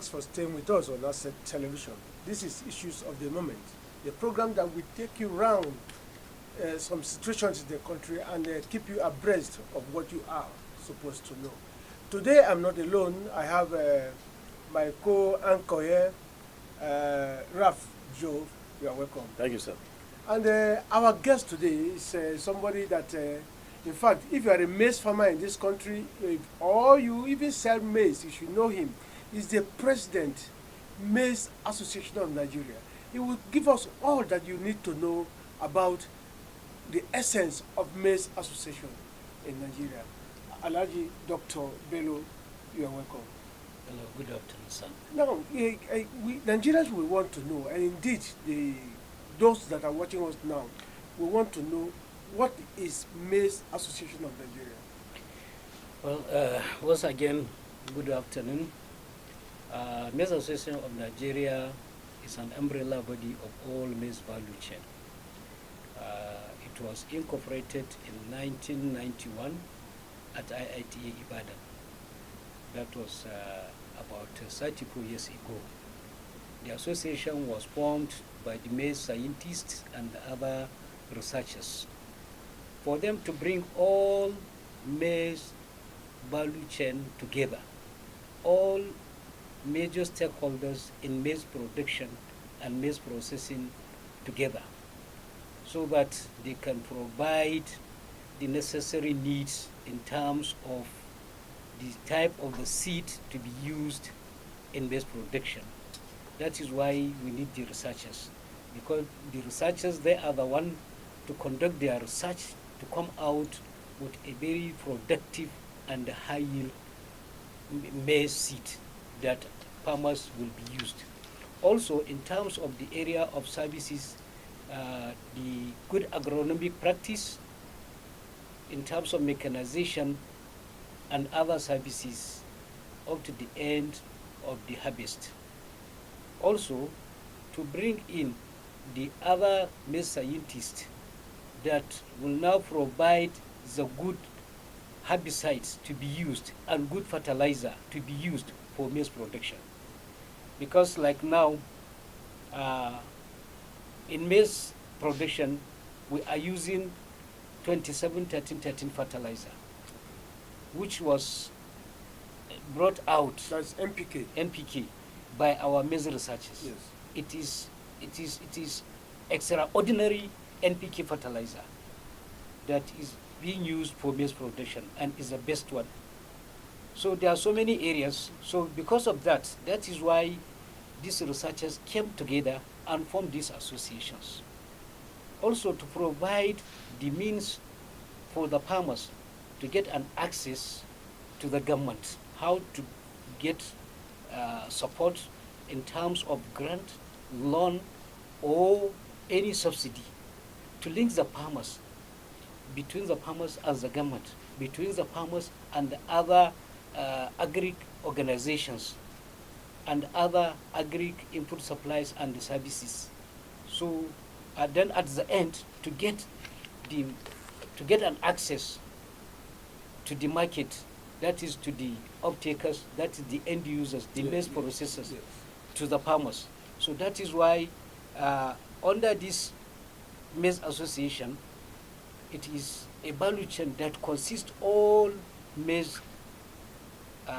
Thanks for staying with us on Asset Television. This is Issues of the Moment, the program that will take you around some situations in the country and keep you abreast of what you are supposed to know. Today, I'm not alone. I have my co-anchor here, Raf Joe. You are welcome. Thank you, sir. And our guest today is somebody that, in fact, if you are a maize farmer in this country, or you even sell maize, you should know him. He's the president, Maize Association of Nigeria. He will give us all that you need to know about the essence of Maize Association in Nigeria. Alhaji Dr. Bello, you are welcome. Hello, good afternoon, sir. Now, Nigerians will want to know, and indeed, those that are watching us now will want to know what is Maize Association of Nigeria. Well, once again, good afternoon. Maize Association of Nigeria is an umbrella body of all maize value chain. It was incorporated in 1991 at IITA Ibadan. That was about 34 years ago. The association was formed by the maize scientists and other researchers for them to bring all maize value chain together, all major stakeholders in maize production and maize processing together, so that they can provide the necessary needs in terms of the type of the seed to be used in maize production. That is why we need the researchers, because the researchers, they are the one to conduct their research to come out with a very productive and high yield maize seed that farmers will be used. Also, in terms of the area of services, the good agronomic practice in terms of mechanization and other services up to the end of the harvest. Also, to bring in the other maize scientists that will now provide the good herbicides to be used and good fertilizer to be used for maize production. Because like now, in maize production, we are using 27-13-13 fertilizer, which was brought out, That's NPK. NPK, by our maize researchers. Yes. It is extraordinary NPK fertilizer that is being used for maize production and is the best one. So there are so many areas. So because of that, that is why these researchers came together and formed these associations. Also to provide the means for the farmers to get an access to the government, how to get support in terms of grant, loan, or any subsidy, to link the farmers, between the farmers and the government, between the farmers and the other agri organizations and other agri input supplies and services. So then at the end, to get an access to the market, that is to the off-takers, that is the end users, the maize processors, Yes. to the farmers. So that is why under this maize association, it is a value chain that consists all maize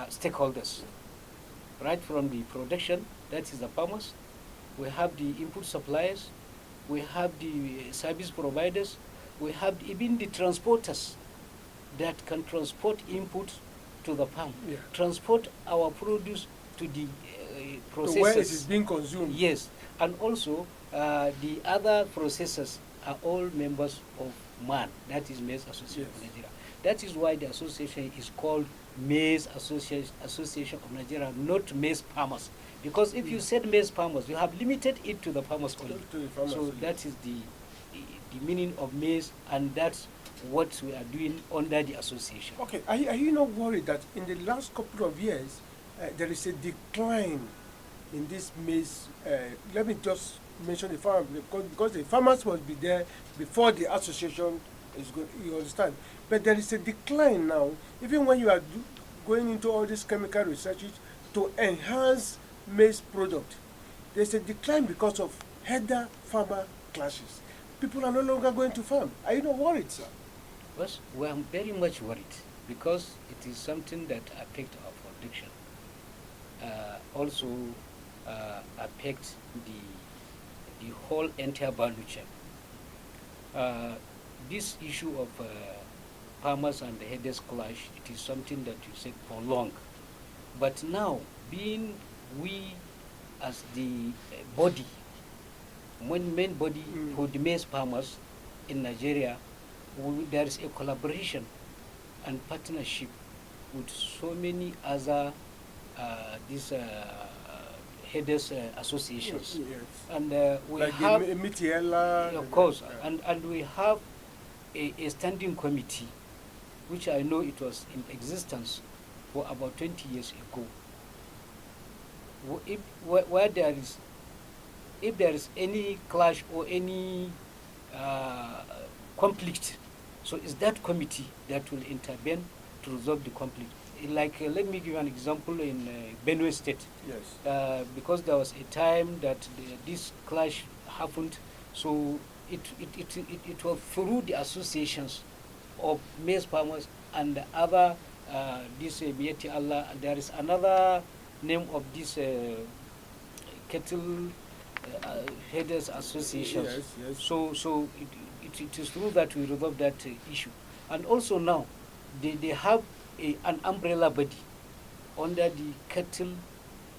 stakeholders, right from the production, that is the farmers, we have the input suppliers, we have the service providers, we have even the transporters that can transport input to the farm, Yeah. transport our produce to the processors. So where it is being consumed. Yes, and also the other processors are all members of MAN, that is Maize Association of Yes. Nigeria. That is why the association is called Maize Association of Nigeria, not maize farmers. Because if you said maize farmers, you have limited it to the farmers only. To the farmers So only. that is the meaning of maize, and that's what we are doing under the association. Okay, are you not worried that in the last couple of years there is a decline in this maize? Let me just mention the farm because the farmers must be there before the association is going. You understand? But there is a decline now, even when you are going into all these chemical researches to enhance maize product. There's a decline because of header farmer clashes. People are no longer going to farm. Are you not worried, sir? Yes, we are very much worried because it is something that affects our production. Also affects the whole entire value chain. This issue of farmers and the headers clash, it is something that you said for long. But now, being we as the body, main body for the maize farmers in Nigeria, there is a collaboration and partnership with so many other these headers associations. Yes. And we Like have, the Mitiela. of course, and we have a standing committee, which I know it was in existence for about 20 years ago. Where there is, if there is any clash or any conflict, so it's that committee that will intervene to resolve the conflict. Like, let me give you an example in Benue State. Yes. Because there was a time that this clash happened, so it was through the associations of maize farmers and other this Mieti Allah. There is another name of this cattle headers associations. Yes, yes. So it is true that we resolve that issue. And also now, they have an umbrella body under the Cattle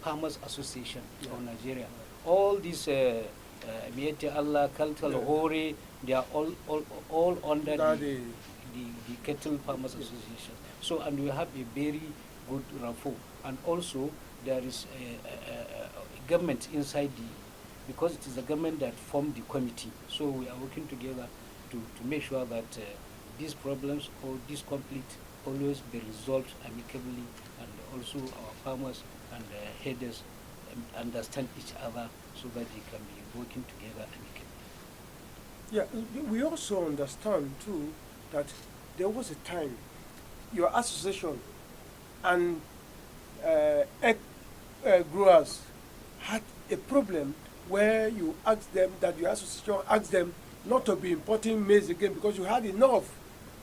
Farmers Association of Nigeria. All these Mieti Allah, Kaltal, Hore, they are all under the Cattle Farmers Association. So, and we have a very good rapport. And also, there is a government inside because it is the government that formed the committee. So we are working together to make sure that these problems or this conflict always be resolved amicably, and also our farmers and headers understand each other so that they can be working together amicably. Yeah, we also understand too that there was a time your association and egg growers had a problem where you asked them, that your association asked them not to be importing maize again because you had enough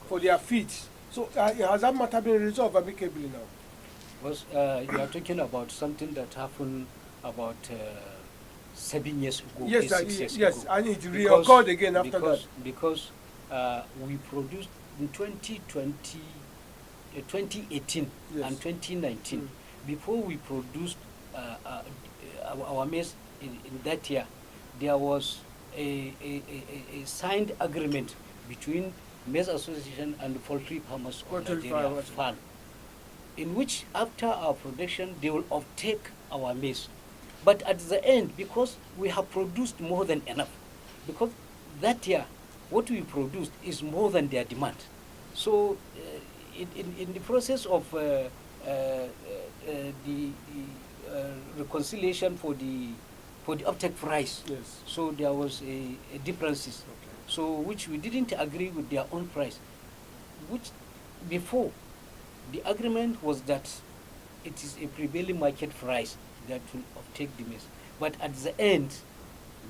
for their feeds. So has that matter been resolved amicably now? Was you are talking about something that happened about 7 years ago? Yes, 6 years yes, ago. and it reoccurred again after that. Because we produced in 2018 Yes. and 2019. Before we produced our maize in that year, there was a signed agreement between Maize Association and the Poultry Farmers of Nigeria, FAN, in which after our production they will offtake our maize. But at the end, because we have produced more than enough, because that year what we produced is more than their demand. So in the process of the reconciliation for the uptake price, Yes. so there was a differences. Okay. So which we didn't agree with their own price, which before the agreement was that it is a prevailing market price that will uptake the maize. But at the end,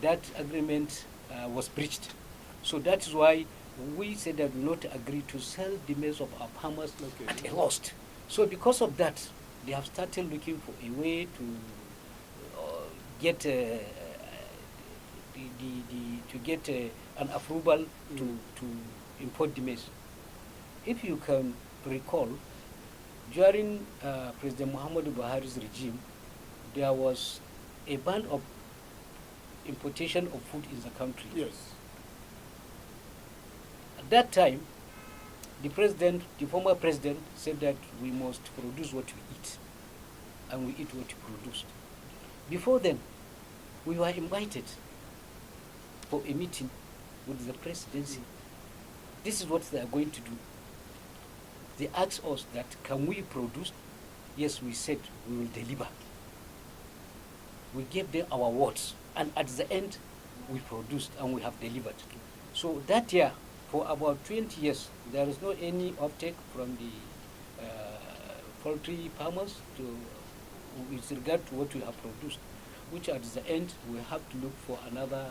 that agreement was breached. So that is why we said that we will not agree to sell the maize of our farmers at a loss. So because of that, they have started looking for a way to get an approval to import the maize. If you can recall, during President Muhammadu Buhari's regime, there was a ban of importation of food in the country. Yes. At that time, the former president, said that we must produce what we eat, and we eat what we produce. Before then, we were invited for a meeting with the presidency. This is what they are going to do. They asked us that, can we produce? Yes, we said we will deliver. We gave them our words, and at the end, we produced and we have delivered. So that year, for about 20 years, there is no any uptake from the poultry farmers to with regard to what we have produced, which at the end we have to look for another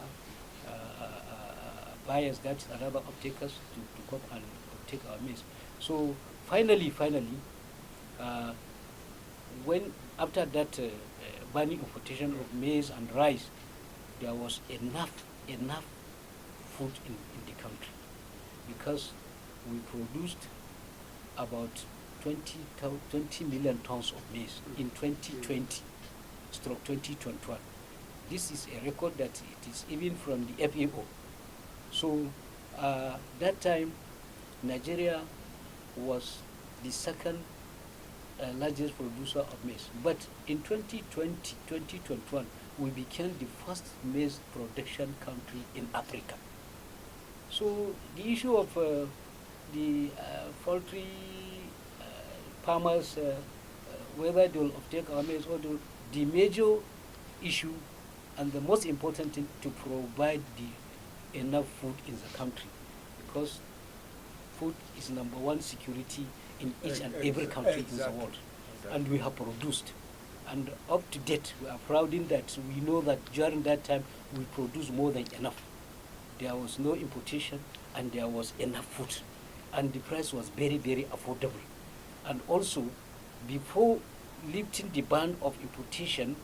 buyers, that's another uptakers to come and take our maize. So finally, uh, when after that banning importation of maize and rice, there was enough food in the country, because we produced about 20 million tons of maize in 2020 stroke 2021. This is a record that it is even from the FAO. So that time Nigeria was the second largest producer of maize. But in 2020, 2021, we became the first maize production country in Africa. So the issue of the poultry farmers, whether they will take our maize or the major issue and the most important thing, to provide the enough food in the country, because food is number one security in each and every country in the world. And we have produced, and up to date we are proud in that we know that during that time we produced more than enough. There was no importation and there was enough food, and the price was very affordable. And also, before lifting the ban of importation,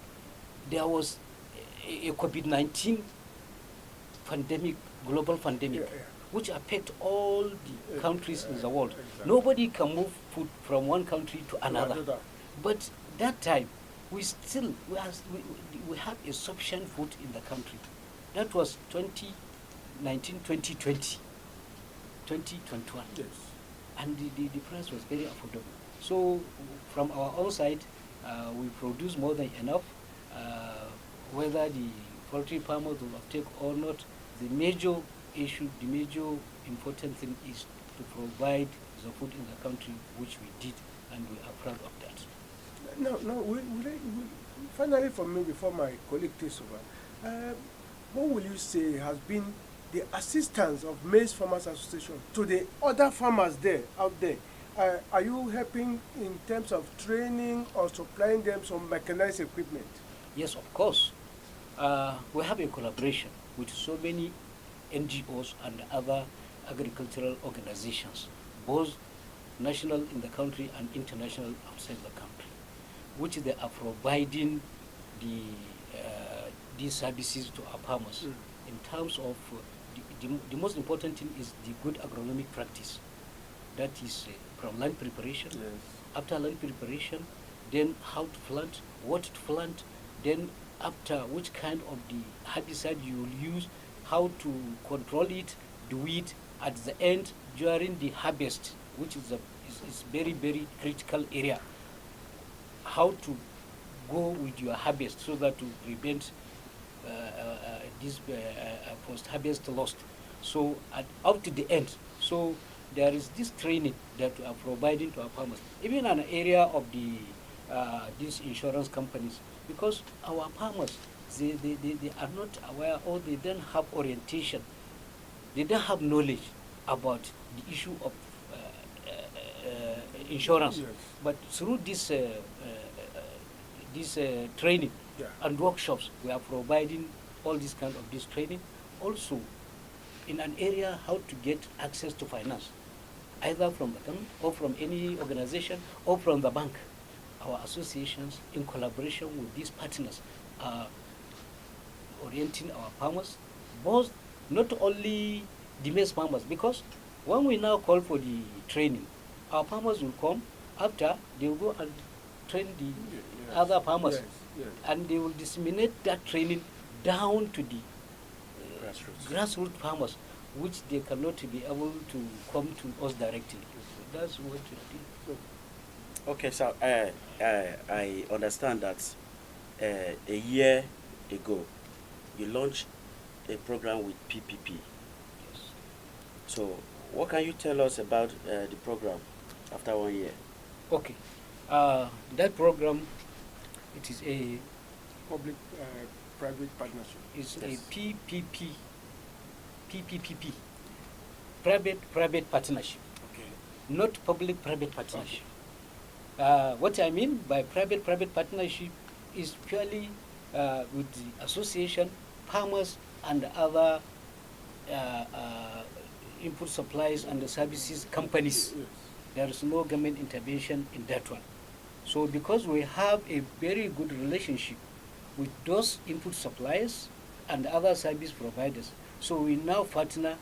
there was a COVID-19 pandemic, global pandemic, which affect all the countries in the world. Nobody can move food from one country to another. But that time, we have a sufficient food in the country. That was 2019, 2020, 2021. Yes. And the price was very affordable. So from our own side, we produce more than enough. Whether the poultry farmers will uptake or not, the major issue, the major important thing is to provide the food in the country, which we did, and we are proud of that. No, finally from me, before my colleague takes over, what will you say has been the assistance of Maize Farmers Association to the other farmers out there? Are you helping in terms of training or supplying them some mechanized equipment? Yes, of course. We have a collaboration with so many NGOs and other agricultural organizations, both national in the country and international outside the country, which they are providing these services to our farmers. In terms of the most important thing is the good agronomic practice. That is from land preparation. Yes. After land preparation, then how to plant, what to plant, then after which kind of the herbicide you will use, how to control it, do it at the end during the harvest, which is very critical area. How to go with your harvest so that to prevent this post-harvest loss. So up to the end. So there is this training that we are providing to our farmers, even in an area of these insurance companies, because our farmers, they are not aware, or they don't have orientation, they don't have knowledge about the issue of insurance. Yes. But through this training and workshops, we are providing all this kind of this training. Also, in an area how to get access to finance, either from the government or from any organization or from the bank. Our associations, in collaboration with these partners, are orienting our farmers, both not only the maize farmers, because when we now call for the training, our farmers will come, after they will go and train the other farmers, and they will disseminate that training down to the grassroots farmers, which they cannot be able to come to us directly. So that's what we do. Okay, so I understand that a year ago you launched a program with PPP. Yes. So what can you tell us about the program after 1 year? Okay. That program, it is a Public-private partnership. is Yes. a PPP, private partnership, Okay. not public-private partnership. What I mean by private partnership is purely with the association, farmers, and other uh, uh, input supplies and the services companies. Yes. There is no government intervention in that one. So because we have a very good relationship with those input suppliers and other service providers, so we now partner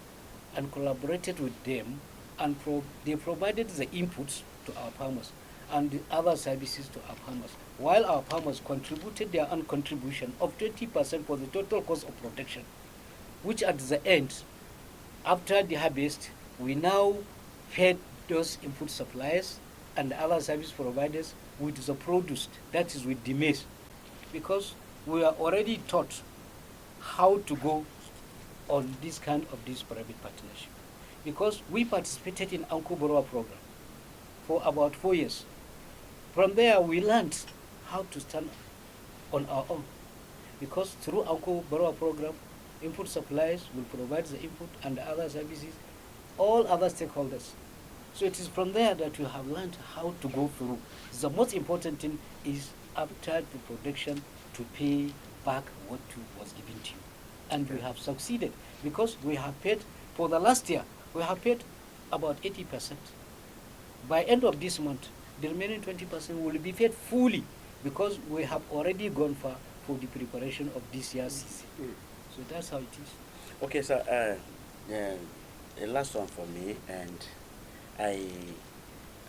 and collaborated with them, and they provided the inputs to our farmers and the other services to our farmers, while our farmers contributed their own contribution of 20% for the total cost of production, which at the end, after the harvest, we now fed those input suppliers and other service providers with the produce, that is with the maize, because we are already taught how to go on this kind of this private partnership. Because we participated in Anko Borowa program for about 4 years. From there, we learned how to stand on our own. Because through Anko Borowa program, input suppliers will provide the input and the other services, all other stakeholders. So it is from there that you have learned how to go through. The most important thing is after the production to pay back what was given to you. And we have succeeded because we have paid, for the last year, we have paid about 80%. By end of this month, the remaining 20% will be paid fully because we have already gone for the preparation of this year's season. So that's how it is. Okay, so the last one for me, and I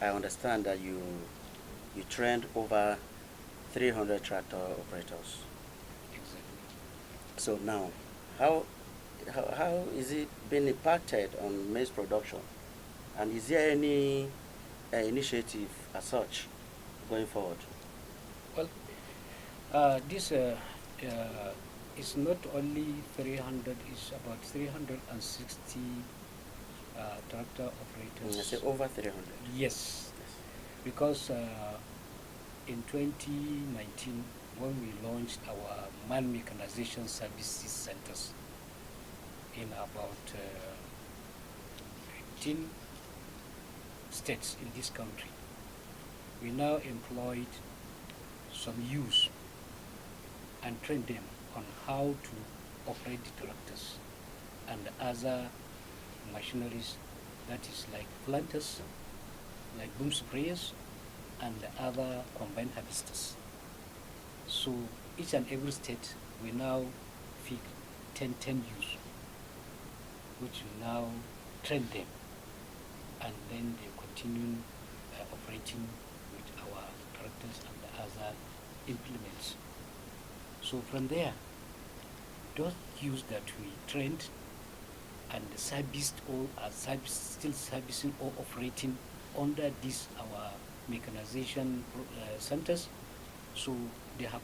understand that you trained over 300 tractor operators. Exactly. So now, how is it being impacted on maize production, and is there any initiative as such going forward? Well, this is not only 300, it's about 360 tractor operators. I say over 300. Yes, because in 2019, when we launched our man mechanization services centers in about 15 states in this country, we now employed some youth and trained them on how to operate the tractors and other machineries, that is like planters, like boom sprayers, and other combined harvesters. So each and every state we now feed 10 youth, which we now train them, and then they continue operating with our tractors and the other implements. So from there, those youths that we trained and serviced or are still servicing or operating under this our mechanization centers, so they have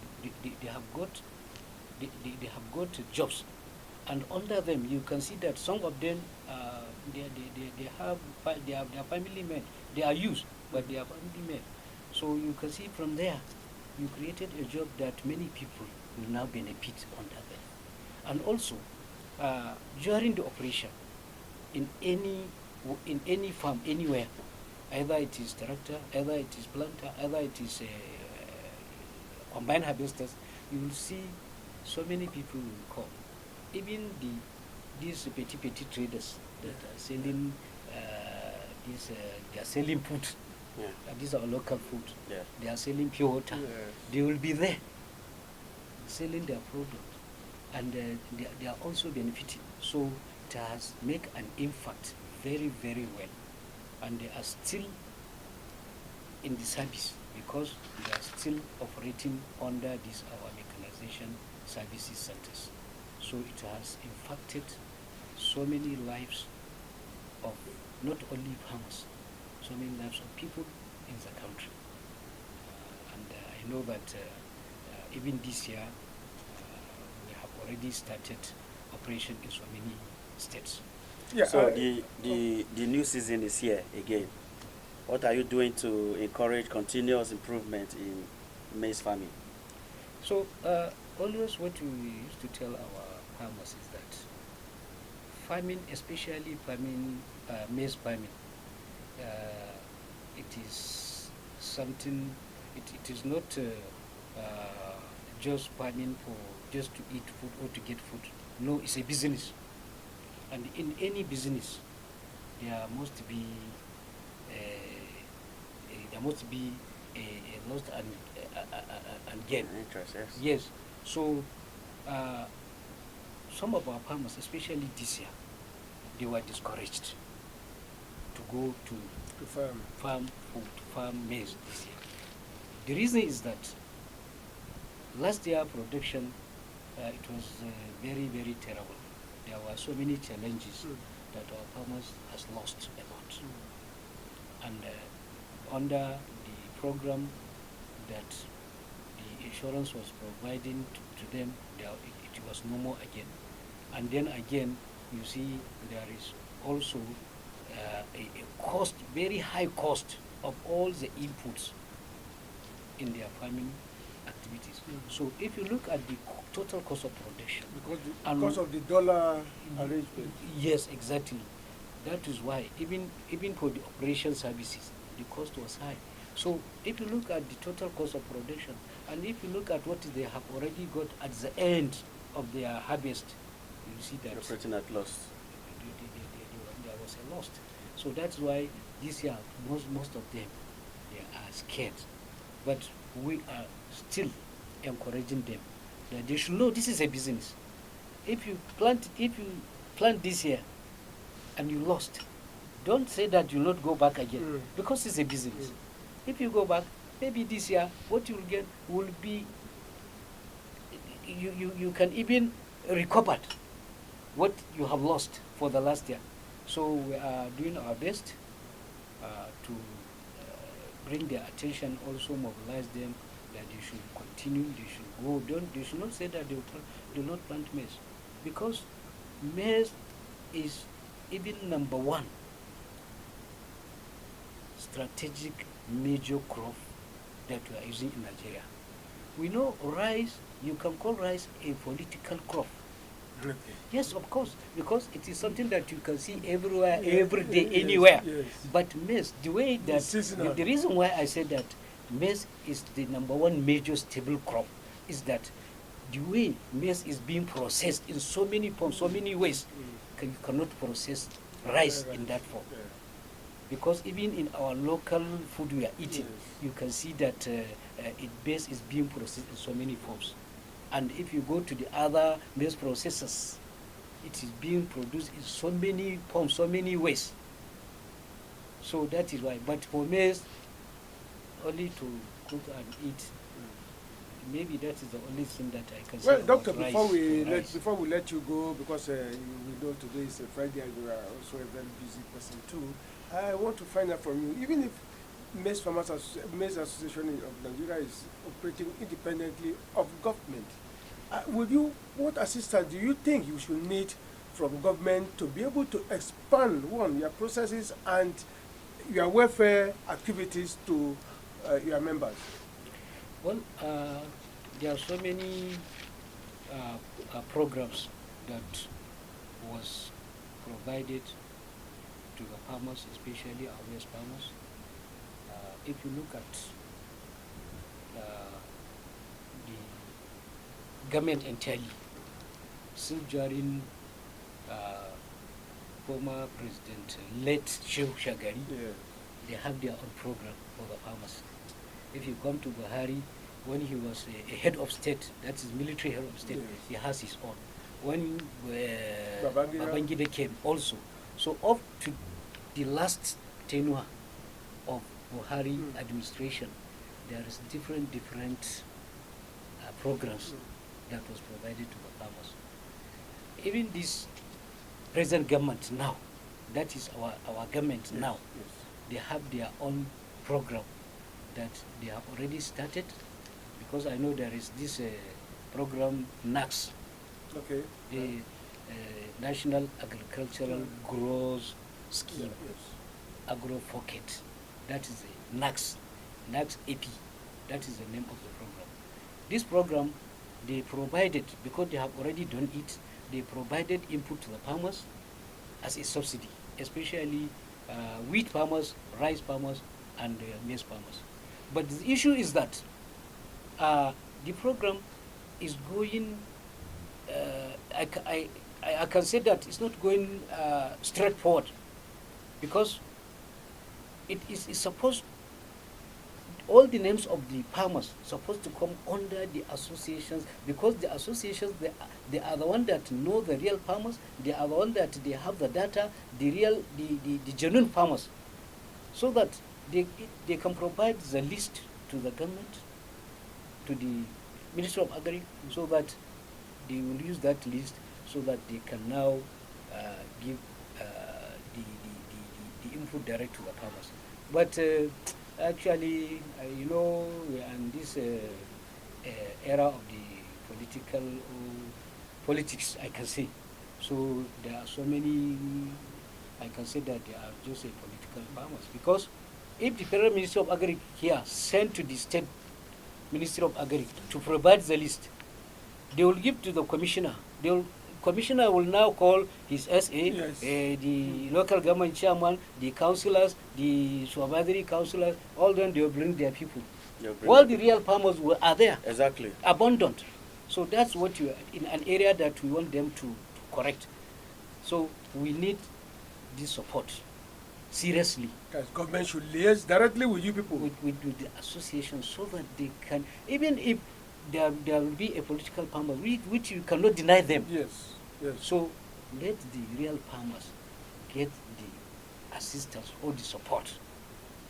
got jobs, and under them you can see that some of them they have their family men. They are youth, but they are family men. So you can see from there, you created a job that many people will now benefit under them. And also, during the operation, in any farm, anywhere, either it is tractor, either it is planter, either it is combined harvesters, you will see so many people will come. Even these petty traders that are selling they are selling food. Yeah. These are local food. Yeah. They are selling pure water. Yes. They will be there selling their product, and they are also benefiting. So it has made an impact very, very well, and they are still in the service because they are still operating under this our mechanization services centers. So it has impacted so many lives of not only farmers, so many lives of people in the country. And I know that even this year we have already started operation in so many states. Yeah. So the new season is here again. What are you doing to encourage continuous improvement in maize farming? So always what we used to tell our farmers is that farming, especially farming, maize farming, it is something. It is not just farming for just to eat food or to get food. No, it's a business, and in any business, there must be there must be a loss and gain. Interest, yes. Yes. So some of our farmers, especially this year, they were discouraged to go to farm maize this year. The reason is that last year production it was very, very terrible. There were so many challenges that our farmers has lost a lot. And under the program that the insurance was providing to them, it was no more again. And then again, you see there is also a cost, very high cost of all the inputs in their farming activities. So if you look at the total cost of production, because of the dollar arrangement. yes, exactly. That is why even for the operation services, the cost was high. So if you look at the total cost of production, and if you look at what they have already got at the end of their harvest, you see that Operating at loss. there was a loss. So that's why this year most of them, they are scared. But we are still encouraging them that they should know this is a business. If you plant this year and you lost, don't say that you'll not go back again, because it's a business. If you go back, maybe this year what you'll get will be, you can even recover what you have lost for the last year. So we are doing our best to bring their attention, also mobilize them that they should continue, they should go. They should not say that they do not plant maize, because maize is even number one strategic major crop that we are using in Nigeria. We know rice, you can call rice a political crop. Okay. Yes, of course, because it is something that you can see everywhere, every day, anywhere. Yes. But maize, the way that, seasonal. the reason why I said that maize is the number one major stable crop is that the way maize is being processed in so many forms, so many ways, you cannot process rice in that form. Yeah. Because even in our local food we are eating, Yes. you can see that maize is being processed in so many forms. And if you go to the other maize processors, it is being produced in so many forms, so many ways. So that is why. But for maize, only to cook and eat, maybe that is the only thing that I can say. Well, about doctor, rice. before we let you go, because we know today is a Friday and you are also a very busy person too, I want to find out from you, even if Maize Farmers Maize Association of Nigeria is operating independently of government, what assistance do you think you should need from government to be able to expand your processes and your welfare activities to your members? Well, there are so many programs that was provided to the farmers, especially our maize farmers. If you look at the government entirely, still during former President late Shehu Shagari, they have their own program for the farmers. If you come to Buhari, when he was a head of state, that is military head of state, Yes. he has his own. When Babangida came also, so up to the last tenure of Buhari administration, there is different programs that was provided to the farmers. Even this present government now, that is our government now, they have their own program that they have already started, because I know there is this program NAX, Okay. the National Agricultural Growth Scheme, Agro Pocket. That is the NAX AP. That is the name of the program. This program, they provided, because they have already done it, they provided input to the farmers as a subsidy, especially wheat farmers, rice farmers, and maize farmers. But the issue is that the program is going, I can say that it's not going straightforward, because it is supposed, all the names of the farmers supposed to come under the associations, because the associations, they are the one that know the real farmers, they are the one that they have the data, the genuine farmers, so that they can provide the list to the government, to the Ministry of Agri, so that they will use that list, so that they can now give the input direct to the farmers. But actually, you know, we are in this era of the politics, I can say. So there are so many, I can say that they are just a political farmers. Because if the Federal Ministry of Agri here sent to the State Ministry of Agri to provide the list, they will give to the commissioner. Commissioner will now call his SA, Yes. The local government chairman, the councillors, the supervisory councillors, all them, they will bring their people. While the real farmers are there, Exactly. abundant. So that's what you, in an area that we want them to correct. So we need this support, seriously, Guys, government should liaise directly with you people. with the association, so that they can, even if there will be a political farmer, which you cannot deny them. Yes, yes. So let the real farmers get the assistance or the support,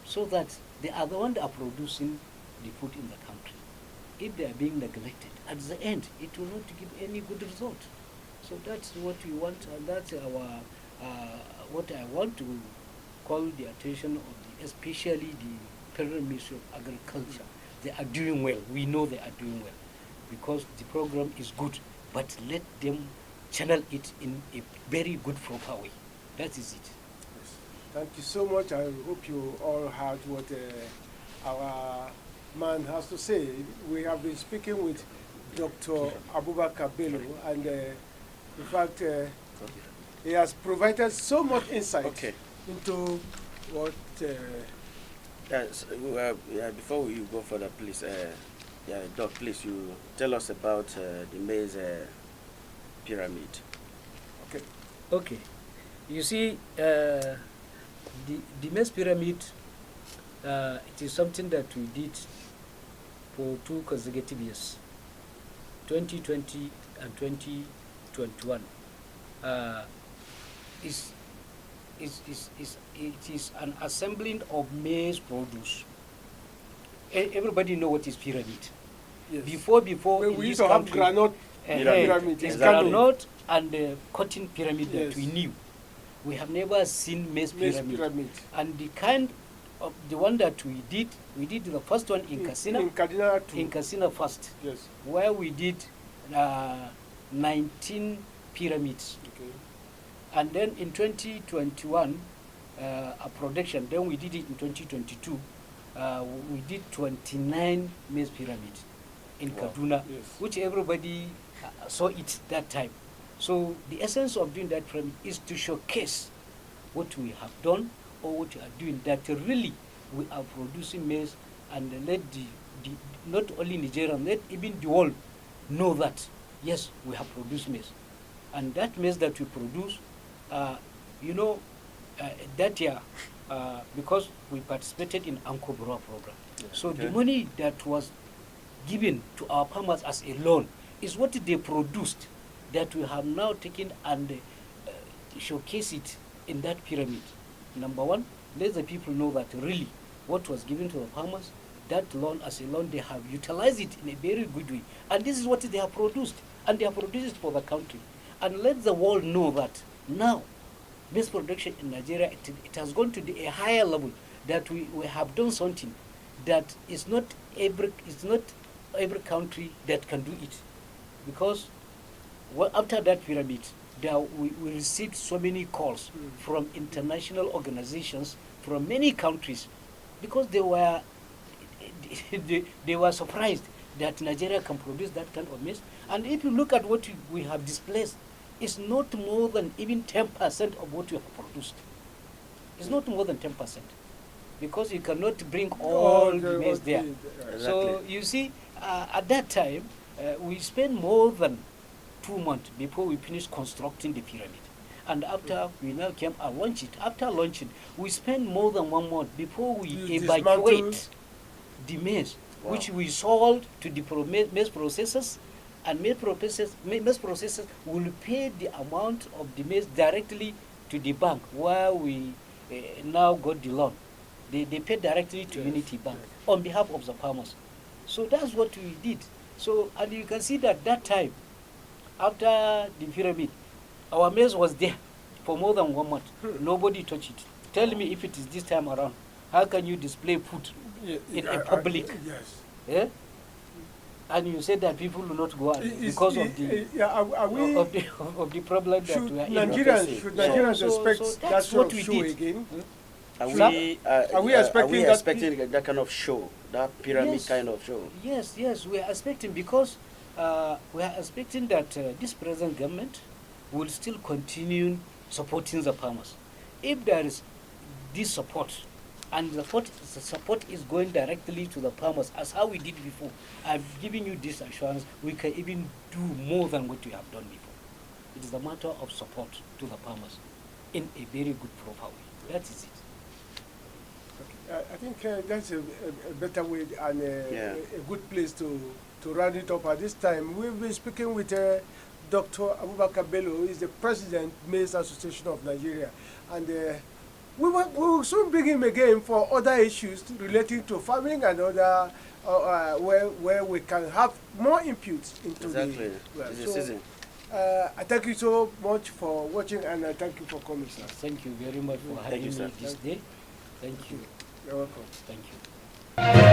so that they are the ones that are producing the food in the country. If they are being neglected, at the end, it will not give any good result. So that's what we want, and that's our what I want to call the attention of especially the Federal Ministry of Agriculture. They are doing well. We know they are doing well, because the program is good, but let them channel it in a very good, proper way. That is it. Yes. Thank you so much. I hope you all heard what our man has to say. We have been speaking with Dr. Abubakar Bello, and in fact, he has provided so much insight Okay. into what. Yes, before we go further, please, Doc, please, you tell us about the maize pyramid. Okay. Okay. You see, the maize pyramid, it is something that we did for 2 consecutive years, 2020 and 2021. It is an assembling of maize produce. Everybody know what is pyramid. Yes. Before Well, in we this used to have country, granite Pyramid. it's Exactly. granite and the cotton pyramid that Yes. we knew. We have never seen maize maize pyramid. pyramid. And the kind of the one that we did the first one in Katsina, In Kaduna too. in Katsina first, Yes. where we did 19 pyramids. Okay. And then in 2021, a production, then we did it in 2022, we did 29 maize pyramids in Wow. Kaduna, Yes. which everybody saw it that time. So the essence of doing that pyramid is to showcase what we have done or what we are doing, that really we are producing maize, and let the not only Nigeria, let even the world know that, yes, we have produced maize. And that maize that we produce, that year, because we participated in Anko Borough program. So Okay. the money that was given to our farmers as a loan is what they produced, that we have now taken and showcase it in that pyramid. Number one, let the people know that really what was given to the farmers, that loan as a loan, they have utilized it in a very good way. And this is what they have produced. And they have produced it for the country. And let the world know that now, maize production in Nigeria, it has gone to a higher level, that we have done something that is not every country that can do it. Because after that pyramid, we received so many calls from international organizations, from many countries, because they were surprised that Nigeria can produce that kind of maize. And if you look at what we have displaced, it's not more than even 10% of what we have produced. It's not more than 10%. because you cannot bring all the maize there. So Exactly. you see, at that time, we spent more than 2 months before we finished constructing the pyramid. And after we now came and launched it, after launching, we spent more than 1 month before we You evacuate dismantle- the maize, Wow. which we sold to the maize processors, and maize processors will pay the amount of the maize directly to the bank where we now got the loan. They pay directly to Yes, Unity Bank yes. on behalf of the farmers. So that's what we did. So, and you can see that time, after the pyramid, our maize was there for more than 1 month. Nobody touched it. Tell me if it is this time around. How can you display food in a public? Yes. Eh? And you said that people will not go out because of the Yeah, are we, of the problem that should we are in. Nigerians, should Nigerians So expect that that's sort what of we show did. again? Are Sir? we expecting that- expecting that kind of show, that pyramid Yes. kind of show? Yes, we are expecting, because we are expecting that this present government will still continue supporting the farmers. If there is this support, and the support is going directly to the farmers, as how we did before, I'm giving you this assurance, we can even do more than what we have done before. It is a matter of support to the farmers in a very good, proper way. That is it. I think that's a better way and Yeah. a good place to round it up at this time. We'll be speaking with Dr. Abubakar Bello, who is the President, Maize Association of Nigeria. And we will soon bring him again for other issues relating to farming and other, where we can have more input into Exactly. the... It's the season. I thank you so much for watching, and I thank you for coming, sir. Thank you very much for Thank having you, me sir. this day. Thank you. You're welcome. Thank you.